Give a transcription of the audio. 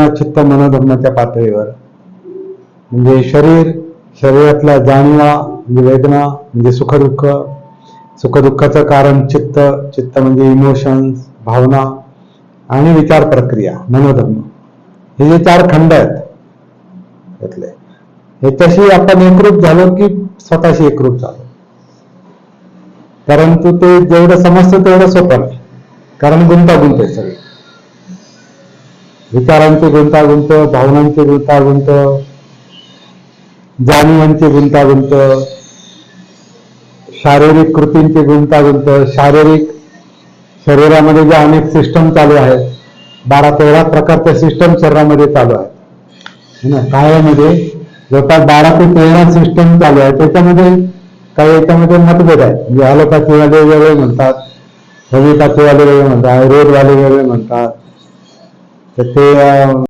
चित्त मनोधर्माच्या पातळीवर, म्हणजे शरीरातल्या जाणीवा म्हणजे वेदना म्हणजे सुखदुःख, सुखदुःखाचं कारण चित्त, चित्त म्हणजे इमोशन्स भावना, आणि विचार प्रक्रिया मनोधर्म, हे जे 4 खंड आहेत त्यातले, ह्याच्याशी आपण एकरूप झालो की स्वतःशी एकरूप झालो. परंतु ते जेवढं समजतं तेवढं सोपं नाही, कारण गुंतागुंत आहे सगळी. विचारांची गुंतागुंत, भावनांची गुंतागुंत, जाणीवांची गुंतागुंत, शारीरिक कृतींची गुंतागुंत, शरीरामध्ये ज्या अनेक सिस्टम चालू आहेत, 12-13 प्रकारच्या सिस्टम शरीरामध्ये चालू आहेत. कायामध्ये जवळपास 12 ते 13 सिस्टम चालू आहेत. त्याच्यामध्ये काही याच्यामध्ये मतभेद आहेत. म्हणजे ॲलोपॅथीवाले वेगळे म्हणतात, होमिओपॅथीवाले वेगळे म्हणतात, आयुर्वेदवाले वेगळे म्हणतात. तर ते